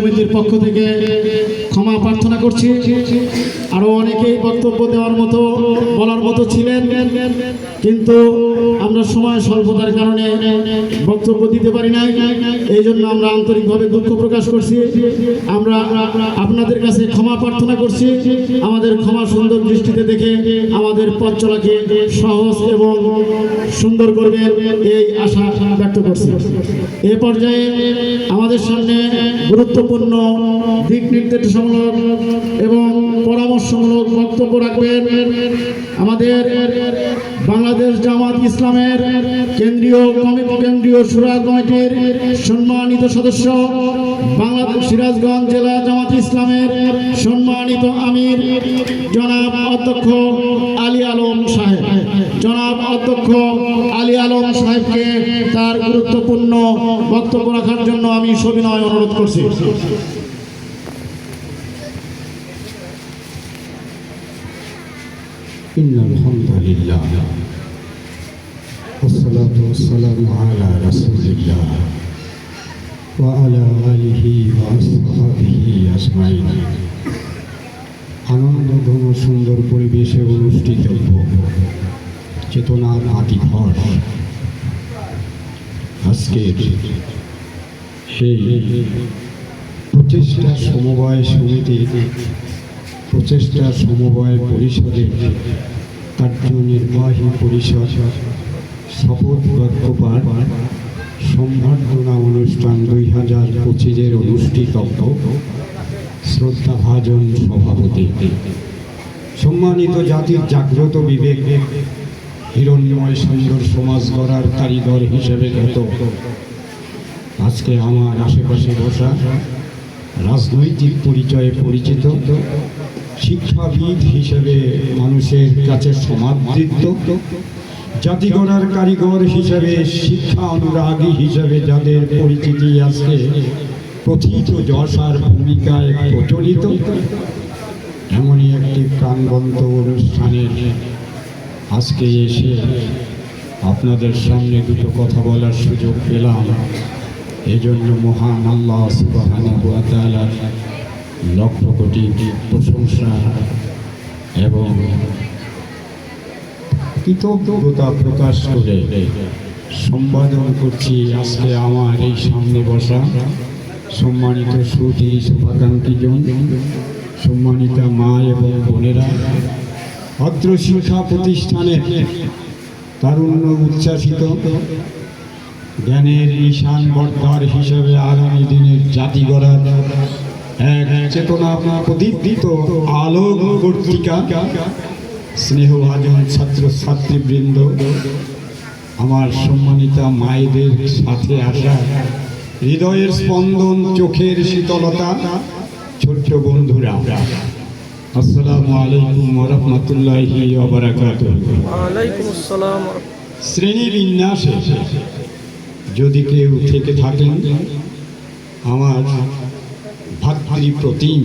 সমিতির পক্ষ থেকে ক্ষমা প্রার্থনা করছি। আরও অনেকেই বক্তব্য দেওয়ার মতো বলার মতো ছিলেন, কিন্তু আমরা সময় স্বল্পতার কারণে বক্তব্য দিতে পারি নাই। এই জন্য আমরা আন্তরিকভাবে দুঃখ প্রকাশ করছি। আমরা আপনাদের কাছে ক্ষমা প্রার্থনা করছি। আমাদের ক্ষমা সুন্দর দৃষ্টিতে দেখে আমাদের পথ চলাকে সহজ এবং সুন্দর করবেন, এই আশা ব্যক্ত করছি। এ পর্যায়ে আমাদের সামনে গুরুত্বপূর্ণ দিক নির্দেশমূলক এবং পরামর্শমূলক বক্তব্য রাখবেন আমাদের বাংলাদেশ জামাত ইসলামের কেন্দ্রীয় শুরা কমিটির সম্মানিত সদস্য, বাংলাদেশ সিরাজগঞ্জ জেলা জামাত ইসলামের সম্মানিত আমির জনাব অধ্যক্ষ আলী আলম সাহেব। জনাব অধ্যক্ষ আলী আলম সাহেবকে তার গুরুত্বপূর্ণ বক্তব্য রাখার জন্য আমি সবিনয় অনুরোধ করছি। ইন্নাল হামদুলিল্লাহ ওয়াসসালাতু ওয়াসসালামু আলা রাসূলিল্লাহ ওয়া আলা আলিহি ওয়া আসহাবিহি আজমাইন। আনন্দঘন সুন্দর পরিবেশে অনুষ্ঠিত চেতনার আদিঘর আজকের সেই প্রচেষ্টা সমবায় সমিতির প্রচেষ্টা সমবায় পরিষদের কার্যনির্বাহী পরিষদ শপথ বাক্য পাঠ সম্বর্ধনা অনুষ্ঠান 2025 অনুষ্ঠিত শ্রদ্ধাভাজন সভাপতি, সম্মানিত জাতির জাগ্রত বিবেক, হিরণ্ময় সুন্দর সমাজ গড়ার কারিগর হিসেবে খ্যাত আজকে আমার আশেপাশে বসা, রাজনৈতিক পরিচয়ে পরিচিত, শিক্ষাবিদ হিসেবে মানুষের কাছে সমাদৃত, জাতি গড়ার কারিগর হিসেবে, শিক্ষা অনুরাগী হিসেবে যাদের পরিচিতি আজকে কথিত যশার ভূমিকায় প্রচলিত, এমনই একটি প্রাণবন্ত অনুষ্ঠানের আজকে এসে আপনাদের সামনে দুটো কথা বলার সুযোগ পেলাম। এজন্য মহান আল্লাহ সুবহানাহু ওয়া তাআলার লক্ষ কোটি প্রশংসা এবং কৃতজ্ঞতা প্রকাশ করে সম্বোধন করছি আজকে আমার এই সামনে বসা সম্মানিত সুধী শুভাকাঙ্ক্ষীজন, সম্মানিতা মা এবং বোনেরা, অত্র শিক্ষা প্রতিষ্ঠানের তারুণ্য উচ্ছ্বাসিত জ্ঞানের ঈশান বর্ধার হিসেবে আগামী দিনের জাতি গড়ার এক চেতনা প্রদীপ্ত আলোক পত্রিকা, স্নেহভাজন ছাত্র ছাত্রীবৃন্দ, আমার সম্মানিতা মায়েদের সাথে আসা হৃদয়ের স্পন্দন, চোখের শীতলতা, ছোট্ট বন্ধুরা, আসসালামু আলাইকুম ওয়া রাহমাতুল্লাহি ওয়া বারাকাতুহু। ওয়ালাইকুম আসসালাম। শ্রেণী বিন্যাসে যদি কেউ থেকে থাকেন, আমার ভাতৃপ্রতিম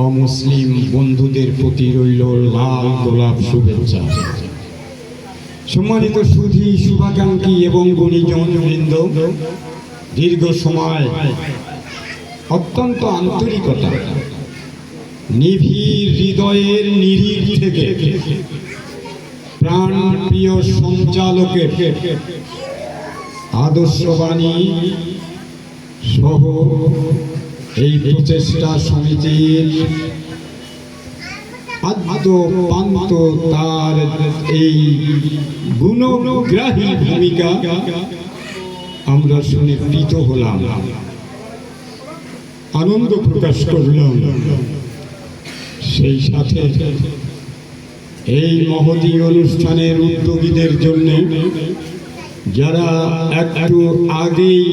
অমুসলিম বন্ধুদের প্রতি রইল লাল গোলাপ শুভেচ্ছা। সম্মানিত সুধী শুভাকাঙ্ক্ষী এবং গুণীজন বৃন্দ, দীর্ঘ সময় অত্যন্ত আন্তরিকতা, নিবিড় হৃদয়ের নিরিখ থেকে প্রাণ প্রিয় সঞ্চালকের আদর্শবাণী সহ এই প্রচেষ্টা সমিতির আদ্য পান্ত তার এই গুণগ্রাহী ভূমিকা আমরা শুনে প্রীত হলাম, আনন্দ প্রকাশ করলাম। সেই সাথে এই মহতী অনুষ্ঠানের উদ্যোগীদের জন্য যারা একটু আগেই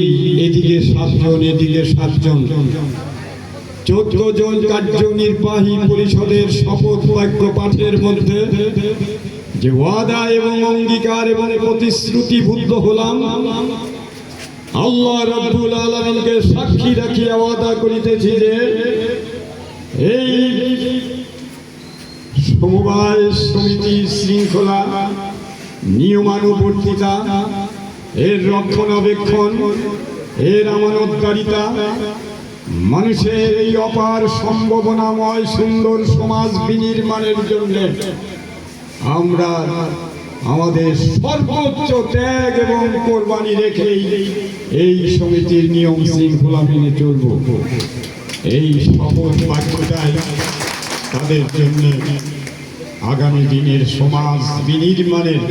এদিকে 7 জন এদিকে 7 জন 14 জন কার্যনির্বাহী পরিষদের শপথ বাক্য পাঠের মধ্যে যে ওয়াদা এবং অঙ্গীকার এবং প্রতিশ্রুতিবদ্ধ হলাম, আল্লাহ রাব্বুল আলামিনকে সাক্ষী রাখিয়া ওয়াদা করিতেছি যে এই সমবায় সমিতির শৃঙ্খলা, নিয়মানুবর্তিতা, এর রক্ষণাবেক্ষণ, এর আমানতকারিতা, মানুষের এই অপার সম্ভাবনাময় সুন্দর সমাজ বিনির্মাণের জন্য আমরা আমাদের সর্বোচ্চ ত্যাগ এবং কোরবানি রেখেই এই সমিতির নিয়ম শৃঙ্খলা মেনে চলব। এই শপথ বাক্যটাই তাদের জন্য আগামী দিনের সমাজ বিনির্মাণের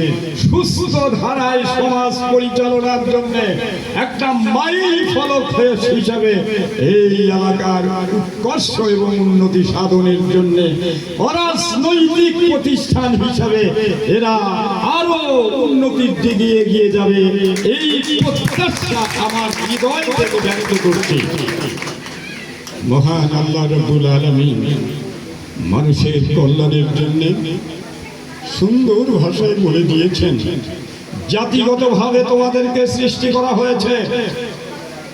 সুস্থ ধারায় সমাজ পরিচালনার জন্য একটা মাইল ফলক হিসাবে এই এলাকার উৎকর্ষ এবং উন্নতি সাধনের জন্য অরাজনৈতিক প্রতিষ্ঠান হিসাবে এরা আরো উন্নতির দিকে এগিয়ে যাবে, এই প্রত্যাশা আমার হৃদয় থেকে ব্যক্ত করছি। মহান আল্লাহ রাব্বুল আলামিন মানুষের কল্যাণের জন্য সুন্দর ভাষায় বলে দিয়েছেন, জাতিগতভাবে তোমাদেরকে সৃষ্টি করা হয়েছে।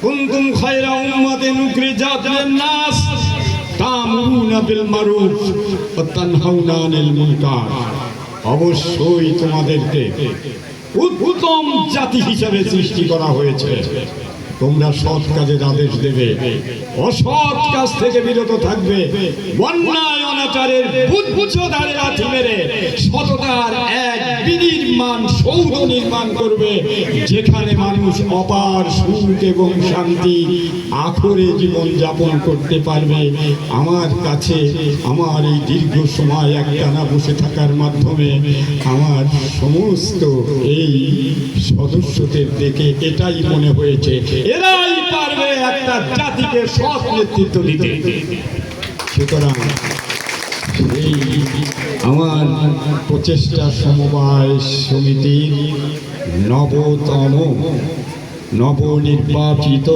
কুনতুম খায়রা উম্মাতিন উখরিজাত লিন-নাস তা'মুরুনা বিল মারুফ ওয়া তানহাউনা আনিল মুনকার। অবশ্যই তোমাদেরকে উত্তম জাতি হিসেবে সৃষ্টি করা হয়েছে। তোমরা সৎ কাজের আদেশ দেবে, অসৎ কাজ থেকে বিরত থাকবে, অন্যায় অনাচারের বুদ্ধধারে লাথি মেরে সততার এক বিনির্মাণ সৌধ নির্মাণ করবে, যেখানে মানুষ অপার সুখ এবং শান্তি আখরে জীবন যাপন করতে পারবে। আমার কাছে আমার এই দীর্ঘ সময় একটানা বসে থাকার মাধ্যমে আমার সমস্ত এই সদস্যদের দেখে এটাই মনে হয়েছে, এরাই পারবে একটা জাতিকে সৎ নেতৃত্ব দিতে। সুতরাং এই আমার প্রচেষ্টা সমবায় সমিতির নবতম নবনির্বাচিত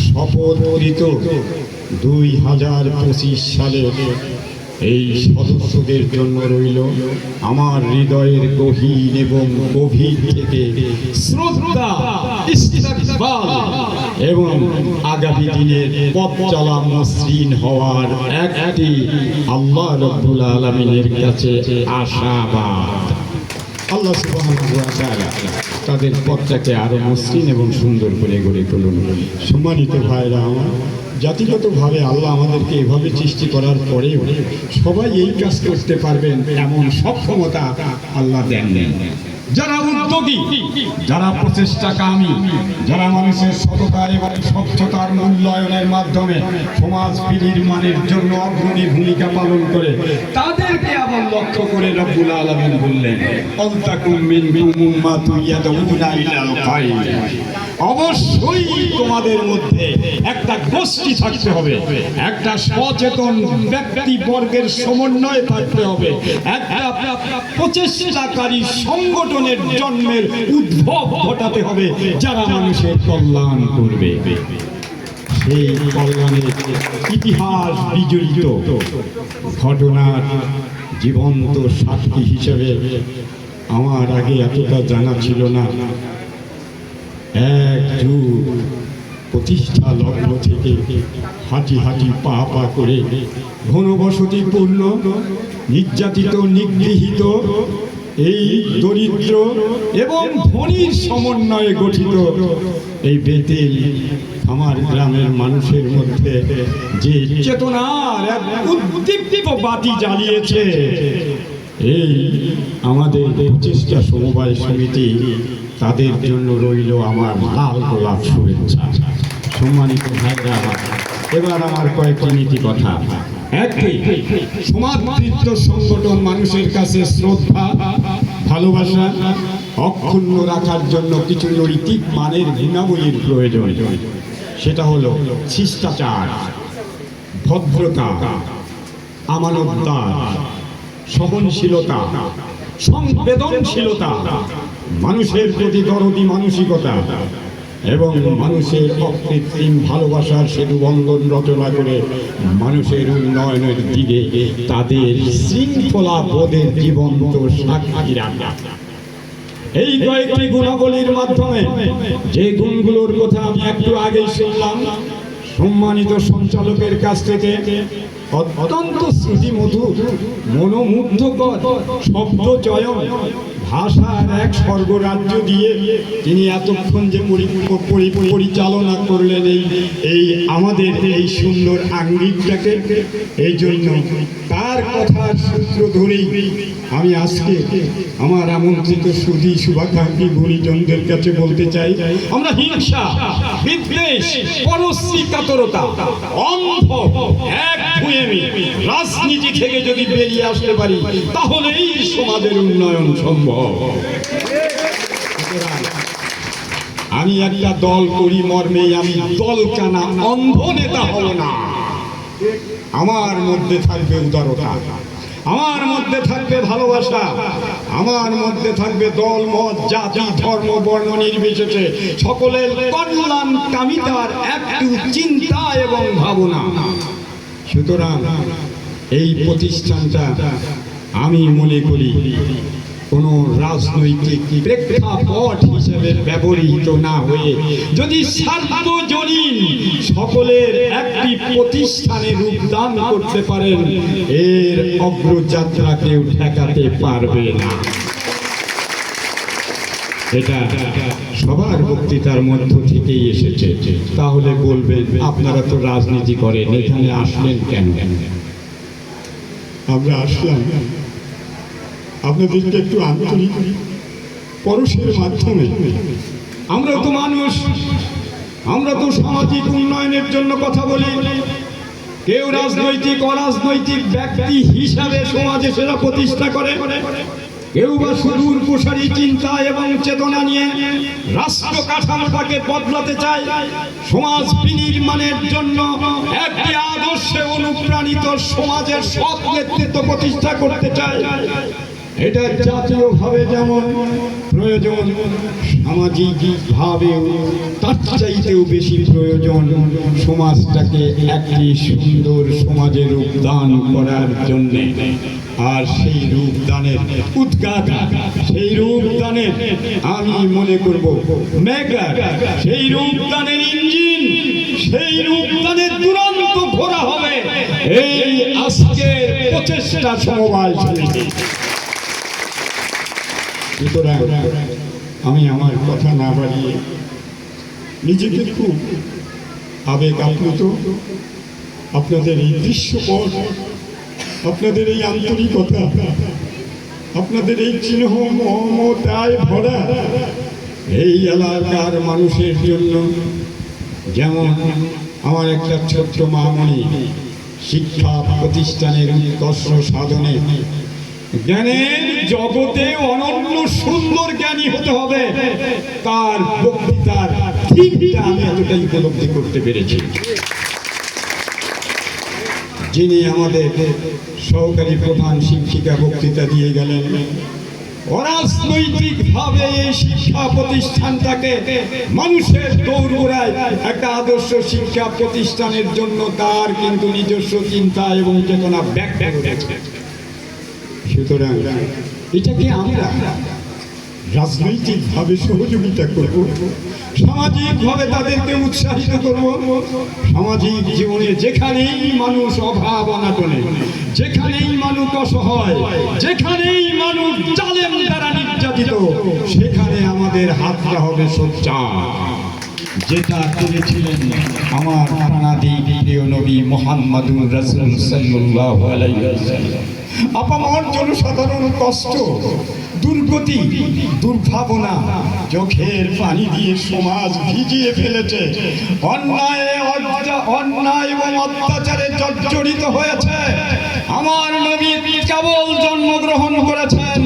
শপথকৃত 2025 সালের এই সদস্যদের জন্য রইল আমার হৃদয়ের গহীন এবং গভীর থেকে শ্রদ্ধা, ইস্তিগফার এবং আগামী দিনের পথ চলা মসৃণ হওয়ার একটি আল্লাহ রাব্বুল আলামিনের কাছে আশাবাদ। আল্লাহ সুবহানাহু ওয়া তাআলা তাদের পথটাকে আরো মসৃণ এবং সুন্দর করে গড়ে তুলুন। সম্মানিত ভাইরা আমার, জাতিগতভাবে আল্লাহ আমাদেরকে এভাবে সৃষ্টি করার পরেও সবাই এই কাজ করতে পারবেন এমন সক্ষমতা আল্লাহ দেন। যারা উদ্যোগী, যারা প্রচেষ্টাকামী, যারা মানুষের সততা এবং স্বচ্ছতার মূল্যায়নের মাধ্যমে সমাজ বিনির্মাণের জন্য অগ্রণী ভূমিকা পালন করে, তাদেরকে আবার লক্ষ্য করে রব্বুল আলামিন বললেন, আলতাকুম মিনকুম উম্মাতুন ইয়াদউনা ইলাল খায়র। অবশ্যই তোমাদের মধ্যে একটা গোষ্ঠী থাকতে হবে, একটা সচেতন ব্যক্তি বর্গের সমন্বয় থাকতে হবে, একটা প্রচেষ্টাকারী সংগঠনের জন্মের উদ্ভব ঘটাতে হবে, যারা মানুষের কল্যাণ করবে। সেই কল্যাণের ইতিহাস বিজড়িত ঘটনার জীবন্ত সাক্ষী হিসেবে আমার আগে এতটা জানা ছিল না। এক যুগ প্রতিষ্ঠা লগ্ন থেকে হাঁটি হাঁটি পা পা করে ঘনবসতিপূর্ণ, নির্যাতিত, নিগৃহীত এই দরিদ্র এবং ধনীর সমন্বয়ে গঠিত এই বেতেল আমার গ্রামের মানুষের মধ্যে যে চেতনার এক উদ্দীপ্ত বাতি জ্বালিয়েছে, এই আমাদের প্রচেষ্টা সমবায় সমিতি, তাদের জন্য রইল আমার লাল গোলাপ শুভেচ্ছা। সম্মানিত ভাইরা, এবার আমার কয়েকটি নীতি কথা। একটি, সমাদৃত সংগঠন মানুষের কাছে শ্রদ্ধা, ভালোবাসা অক্ষুণ্ণ রাখার জন্য কিছু নৈতিক মানের গুণাবলীর প্রয়োজন। সেটা হলো শিষ্টাচার, ভদ্রতা, আমানতদার, সহনশীলতা, সংবেদনশীলতা, মানুষের প্রতি দরদি মানসিকতা এবং মানুষের অকৃত্রিম ভালোবাসার সেতু বন্ধন রচনা করে মানুষের উন্নয়নের দিকে তাদের শৃঙ্খলা বোধের জীবন্ত সাক্ষী রাখা। এই কয়েকটি গুণাবলীর মাধ্যমে, যে গুণগুলোর কথা আমি একটু আগেই শুনলাম সম্মানিত সঞ্চালকের কাছ থেকে, অত্যন্ত শ্রুতিমধুর, মনোমুগ্ধকর শব্দ চয়ন, ভাষার এক স্বর্গরাজ্য দিয়ে তিনি এতক্ষণ যে পরিচালনা করলেন এই আমাদের এই সুন্দর আঙ্গিকটাকে, এই জন্য তার কথার সূত্র ধরেই আমি আজকে আমার আমন্ত্রিত সুধী শুভাকাঙ্ক্ষী গুণীজনদের কাছে বলতে চাই, আমরা হিংসা, বিদ্বেষ, পরশ্রী কাতরতা, অন্ধ একগুঁয়েমি রাজনীতি থেকে যদি বেরিয়ে আসতে পারি তাহলেই সমাজের উন্নয়ন সম্ভব। আমি একটা দল করি মর্মে আমি দল কানা অন্ধ নেতা হব না। আমার মধ্যে থাকবে উদারতা, আমার মধ্যে থাকবে ভালোবাসা, আমার মধ্যে থাকবে দল মত জাতি ধর্ম বর্ণ নির্বিশেষে সকলের কল্যাণ কামিতার একটু চিন্তা এবং ভাবনা। সুতরাং এই প্রতিষ্ঠানটা আমি মনে করি কোনো রাজনৈতিক প্রেক্ষাপট হিসেবে ব্যবহৃত না হয়ে যদি সার্বজনীন সকলের একটি প্রতিষ্ঠানে রূপদান করতে পারেন, এর অগ্রযাত্রা কেউ ঠেকাতে পারবে না। এটা সবার বক্তৃতার মধ্য থেকেই এসেছে। তাহলে বলবেন আপনারা তো রাজনীতি করেন, এখানে আসলেন কেন? আমরা আসলাম আপনাদেরকে একটু আন্তরিক পরশের মাধ্যমে, আমরা তো মানুষ, আমরা তো সামাজিক উন্নয়নের জন্য কথা বলি। কেউ রাজনৈতিক অরাজনৈতিক ব্যক্তি হিসাবে সমাজে সেরা প্রতিষ্ঠা করে, কেউ বা সুদূর প্রসারী চিন্তা এবং চেতনা নিয়ে রাষ্ট্র কাঠামোটাকে বদলাতে চায়, সমাজ বিনির্মাণের জন্য একটি আদর্শে অনুপ্রাণিত সমাজের সৎ নেতৃত্ব প্রতিষ্ঠা করতে চায়। এটা জাতীয়ভাবে যেমন প্রয়োজন, সামাজিকভাবেও তার চাইতেও বেশি প্রয়োজন সমাজটাকে একটি সুন্দর সমাজে রূপদান করার জন্য। আর সেই রূপদানের উদ্গাতা, সেই রূপদানের আমি মনে করব মেকার, সেই রূপদানের ইঞ্জিন, সেই রূপদানের দুরন্ত ঘোড়া হবে এই আজকের প্রচেষ্টা সমবায় সমিতি। সুতরাং আমি আমার কথা না বাড়িয়ে নিজেকে খুব আবেগ আপ্লুত, আপনাদের এই দৃশ্যপট, আপনাদের এই আন্তরিকতা, আপনাদের এই চিহ্ন মমতায় ভরা এই এলাকার মানুষের জন্য, যেমন আমার একটা ছোট্ট মামনি শিক্ষা প্রতিষ্ঠানের উৎকর্ষ সাধনে জ্ঞানের জগতে অনন্য সুন্দর জ্ঞানী হতে হবে, তার বক্তৃতার ঠিকটা আমি এতটাই উপলব্ধি করতে পেরেছি। যিনি আমাদের সহকারী প্রধান শিক্ষিকা বক্তৃতা দিয়ে গেলেন, অরাজনৈতিকভাবে এই শিক্ষা প্রতিষ্ঠানটাকে মানুষের দৌড়গোড়ায় একটা আদর্শ শিক্ষা প্রতিষ্ঠানের জন্য তার কিন্তু নিজস্ব চিন্তা এবং চেতনা ব্যাখ্যা করেছে। সুতরাং এটাকে আমরা রাজনৈতিকভাবে সহযোগিতা করব, সামাজিকভাবে তাদেরকে উৎসাহিত করব। সামাজিক জীবনে যেখানেই মানুষ অভাব অনাটনে, যেখানেই মানুষ অসহায়, যেখানেই মানুষ জালেম দ্বারা নির্যাতিত, সেখানে আমাদের হাতটা হবে সোচ্চার, যেটা করেছিলেন আমার প্রাণাদি প্রিয় নবী মুহাম্মাদুর রাসূল সাল্লাল্লাহু আলাইহি ওয়াসাল্লাম। আপামর জনসাধারণ কষ্ট, দুর্গতি, দুর্ভাবনা চোখের পানি দিয়ে সমাজ ভিজিয়ে ফেলেছে, অন্যায় এবং অত্যাচারে জর্জরিত হয়েছে। আমার নবী কেবল জন্মগ্রহণ করেছেন,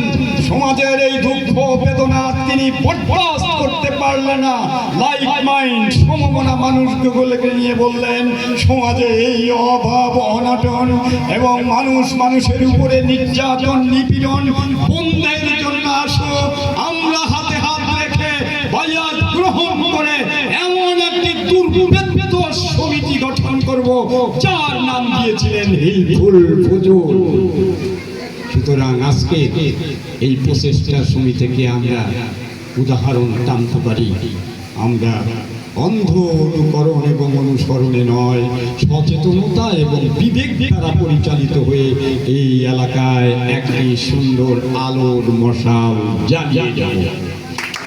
সমাজের এই দুঃখ বেদনা তিনি বরদাস্ত করতে পারলেন না। লাইক মাইন্ড সমমনা মানুষগুলোকে নিয়ে বললেন, সমাজে এই অভাব অনাটন এবং মানুষের উপরে নির্যাতন নিপীড়ন বন্ধের জন্য আসো, আমরা হাতে হাত রেখে বায়াত গ্রহণ করে এমন একটি দুর্ভেদ্য সমিতি গঠন করব, যার নাম দিয়েছিলেন হিলফুল ফুজুল। সুতরাং আজকে এই প্রচেষ্টা সমিতি থেকে আমরা উদাহরণ টানতে পারি। আমরা অন্ধ অনুকরণ এবং অনুসরণে নয়, সচেতনতা এবং বিবেক দ্বারা পরিচালিত হয়ে এই এলাকায় একটি সুন্দর আলোর মশাল জ্বালিয়ে যাব।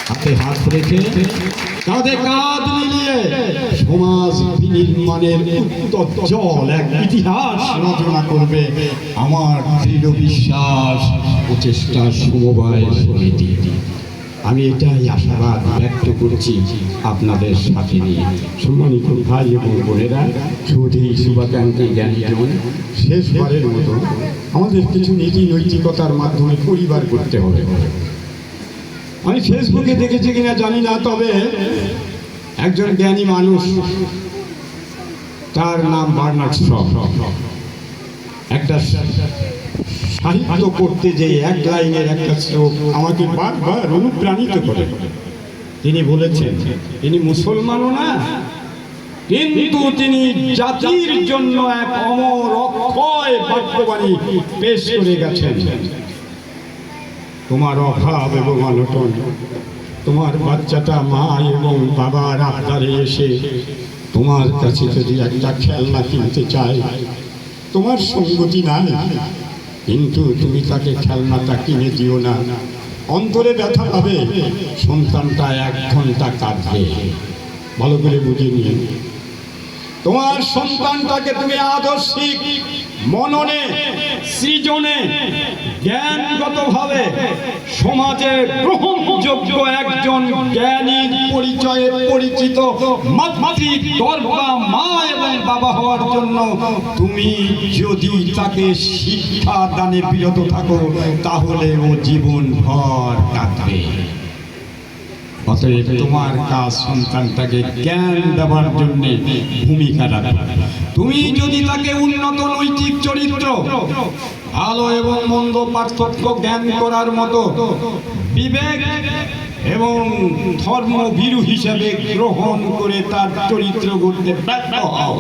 হাতে হাত রেখে কাঁধে কাঁধ মিলিয়ে সমাজ বিনির্মাণের উত্তর এক ইতিহাস রচনা করবে আমার দৃঢ় বিশ্বাস প্রচেষ্টা সমবায় সমিতি। আমি এটাই আশাবাদ ব্যক্ত করছি আপনাদের সাথে নিয়ে। সম্মানিত ভাই এবং বোনেরা, চৌধুরী শুভাকাঙ্ক্ষী জ্ঞানীজন, শেষবারের মতো আমাদের কিছু নীতি নৈতিকতার মাধ্যমে পরিবার করতে হবে। আমি ফেসবুকে দেখেছি কিনা জানি না, তবে একজন জ্ঞানী মানুষ, তার নাম বার্নার্ড শ, একটা সাহিত্য করতে যে এক লাইনের একটা শ্লোক আমাকে বারবার অনুপ্রাণিত করে। তিনি বলেছেন, তিনি মুসলমানও না, কিন্তু তিনি জাতির জন্য এক অমর অক্ষয় বাক্যবাণী পেশ করে গেছেন। তোমার অভাব এবং অনটন, তোমার বাচ্চাটা মা এবং বাবার আবদারে এসে তোমার কাছে যদি একটা খেলনা কিনতে চায়, তোমার সঙ্গতি নাই, কিন্তু তুমি তাকে খেলনাটা কিনে দিও না, অন্তরে ব্যথা পাবে, সন্তানটা 1 ঘন্টা কাঁদবে। ভালো করে বুঝে নিয়ে তোমার সন্তানটাকে তুমি আদর্শিক মননে, সৃজনে, জ্ঞানগতভাবে সমাজে গ্রহণযোগ্য একজন জ্ঞানীর পরিচয়ে পরিচিত মাতৃগর্ভা মা এবং বাবা হওয়ার জন্য তুমি যদি তাকে শিক্ষা দানে বিরত থাকো, তাহলে ও জীবনভর কাঁদবে। অতএব তোমার কাজ সন্তানটাকে জ্ঞান দেওয়ার জন্য ভূমিকা রাখবে। তুমি যদি তাকে উন্নত নৈতিক চরিত্র, ভালো এবং মন্দ পার্থক্য জ্ঞান করার মতো বিবেক এবং ধর্মভীরু হিসাবে গ্রহণ করে তার চরিত্র গড়তে ব্যর্থ হও,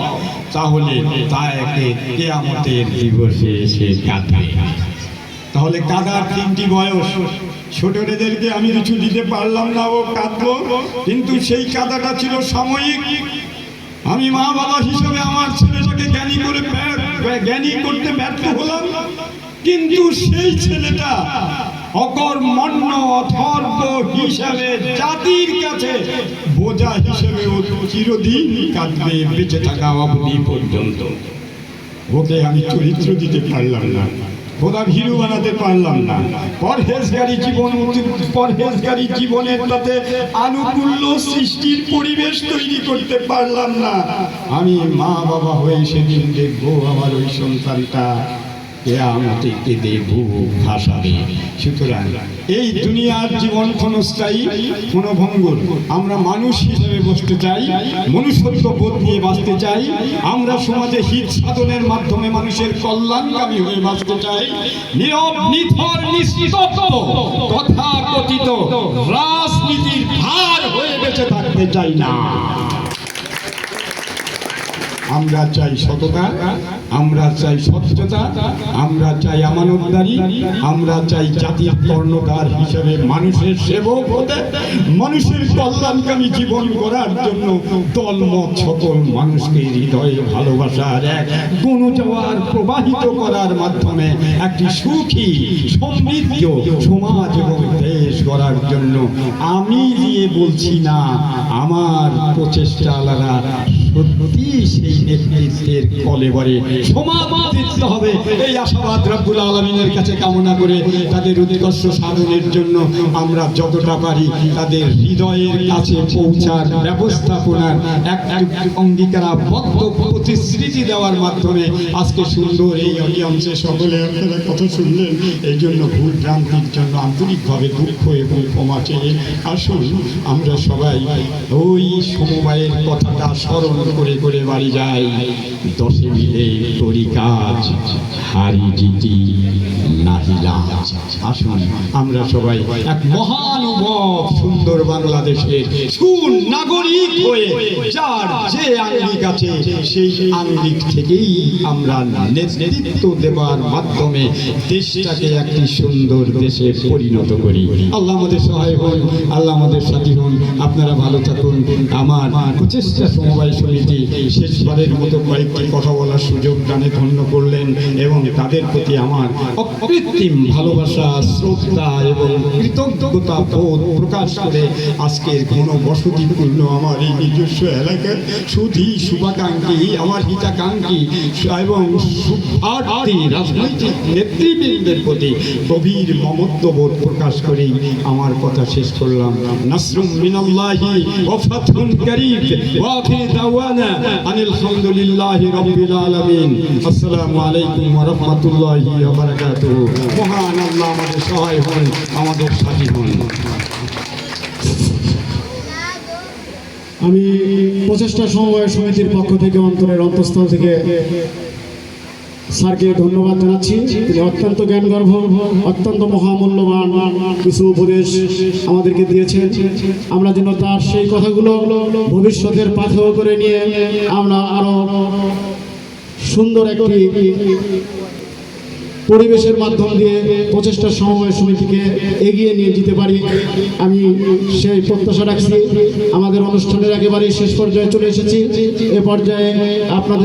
তাহলে তাকে কিয়ামতের দিবসে এসে কাঁদবে। তাহলে কাঁদার 3টি বয়স। ছোটদেরকে আমি কিছু দিতে পারলাম না, ও কাঁদলো, কিন্তু সেই কাঁদাটা ছিল সাময়িক। আমি মা বাবা হিসেবে আমার ছেলেটাকে জ্ঞানী করতে ব্যর্থ হলাম, কিন্তু সেই ছেলেটা অকর্মণ্য অথর্ব হিসাবে জাতির কাছে বোঝা হিসেবে ও চিরদিন কাঁদবে বেঁচে থাকা অবধি পর্যন্ত। ওকে আমি চরিত্র দিতে পারলাম না, খোদা ভীরু বানাতে পারলাম না, পরহেজগারি জীবনের তাতে আনুকূল্য সৃষ্টির পরিবেশ তৈরি করতে পারলাম না। আমি মা বাবা হয়ে সেদিন দেখবো আমার ওই সন্তানটা কিয়ামতে কেঁদে বুক ভাসাবে। সুতরাং এই দুনিয়ার জীবন ক্ষণস্থায়ী, ক্ষণভঙ্গুর। আমরা মানুষ হিসেবে বসতে চাই, মনুষ্যত্ব বোধ নিয়ে বাঁচতে চাই। আমরা সমাজে হিত সাধনের মাধ্যমে মানুষের কল্যাণকামী হয়ে বাঁচতে চাই। নীরব নিথর নিস্তব্ধ তথাকথিত রাজনীতির ভার হয়ে বেঁচে থাকতে চাই না। আমরা চাই সততা, আমরা চাই স্বচ্ছতা, আমরা চাই আমানতদারি, আমরা চাই জাতির কর্ণধার হিসেবে মানুষের সেবক হতে, মানুষের কল্যাণকামী জীবন গড়ার জন্য দলমত সকল মানুষকে হৃদয়ে ভালোবাসার এক গণজোয়ার প্রবাহিত করার মাধ্যমে একটি সুখী সমৃদ্ধ সমাজ এবং দেশ গড়ার জন্য আমি দিয়ে বলছি না, আমার প্রচেষ্টালারা সত্যি সেই নেতৃত্বের কলেবরে সমাদৃত হবে। এই আশাবাদ রব্বুল আলামিনের কাছে কামনা করে তাদের উৎকর্ষ সাধনের জন্য আমরা যতটা পারি তাদের হৃদয়ের কাছে পৌঁছার ব্যবস্থাপনার একটা অঙ্গীকারাবদ্ধ প্রতিশ্রুতি দেওয়ার মাধ্যমে আজকে সুন্দর এই অডিয়েন্সে সকলে আপনারা কথা শুনলেন। এই জন্য ভুল ভ্রান্তির জন্য আন্তরিকভাবে দুঃখ এবং ক্ষমা চেয়ে আসুন আমরা সবাই ওই সমবায়ের কথাটা স্মরণ করে করে বাড়ি যাই, দশে মিলে করি কাজ, হারি জিতি নাহি লাজ। আসুন আমরা সবাই এক মহানুভব সুন্দর বাংলাদেশের সুনাগরিক হয়ে যার যে আঙ্গিক আছে সেই আঙ্গিক থেকেই আমরা নেতৃত্ব দেওয়ার মাধ্যমে দেশটাকে একটি সুন্দর দেশে পরিণত করি। আল্লাহ আমাদের সহায় হন, আল্লাহ আমাদের সাথী হন। আপনারা ভালো থাকুন। আমার প্রচেষ্টা সমবায় সমিতি শেষবারের মতো কয়েকটি কথা বলার সুযোগ দানে ধন্য করলেন এবং তাদের প্রতি আমার অকৃত্রিম ভালোবাসা, শ্রদ্ধা এবং কৃতজ্ঞতা বোধ প্রকাশ করে আজকের ঘনবসতিপূর্ণ আমার এই নিজস্ব এলাকার সুধী শুভাকাঙ্ক্ষী, আমার হিতাকাঙ্ক্ষী এবং সুভার্থী রাজনৈতিক নেতৃবৃন্দের প্রতি গভীর মমত্ববোধ প্রকাশ করেই আমার কথা শেষ করলাম। নাসরুম মিনাল্লাহি ওয়া ফাতহুন কারীব ওয়া আখির দাওয়ানা আনিল হামদুলিল্লাহি রাব্বিল আলামিন। আসসালামু আলাইকুম ওয়া রাহমাতুল্লাহি ওয়া বারাকাতুহু। মহান আল্লাহ আমাদের সহায় হন, আমাদের সাথী হন। আমি প্রচেষ্টা সমবায় সমিতির পক্ষ থেকে অন্তরের অন্তঃস্থল থেকে স্যারকে ধন্যবাদ জানাচ্ছি। তিনি অত্যন্ত জ্ঞানগর্ভ, অত্যন্ত মহামূল্যবান কিছু উপদেশ আমাদেরকে দিয়েছেন। আমরা যেন তার সেই কথাগুলো ভবিষ্যতের পাথেয় করে নিয়ে আমরা আরো সুন্দর একটি পরিবেশের মাধ্যম দিয়ে প্রচেষ্টা সমবায় সমিতিকে এগিয়ে নিয়ে যেতে পারি, আমি সেই প্রত্যাশা রাখছি। আমাদের অনুষ্ঠানের একেবারেই শেষ পর্যায়ে চলে এসেছি। এ পর্যায়ে আপনাদের